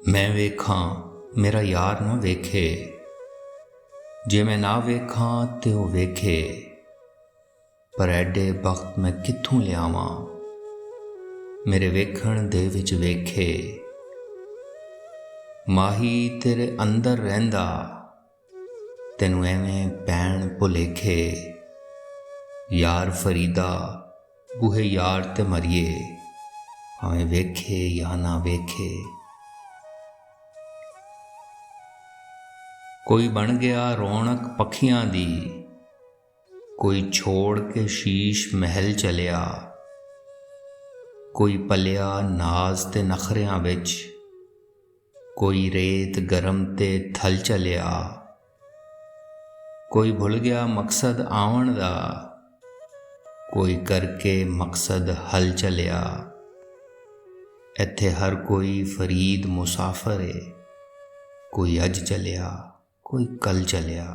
मैं वेखां मेरा यार ना वेखे, जे मैं ना वेखां ते ओ वेखे, पर एडे बख्त मैं कित्थों लियावां, मेरे वेखण दे विच वेखे। माही तेरे अंदर रहिंदा, तैनूं एवें पैण भुलेखे। यार फरीदा बूहे यार ते मरिए, भावें वेखे या ना वेखे। कोई बन गया रौनक पखियां दी, कोई छोड़ के शीश महल चलिया। कोई पलिया नाज ते नखरियां विच, कोई रेत गरम ते थल चलिया। कोई भुल गया मकसद आवन दा, कोई करके मकसद हल चलिया। इत्थे हर कोई फरीद मुसाफर है, कोई अज चलिया कोई कल चलिया।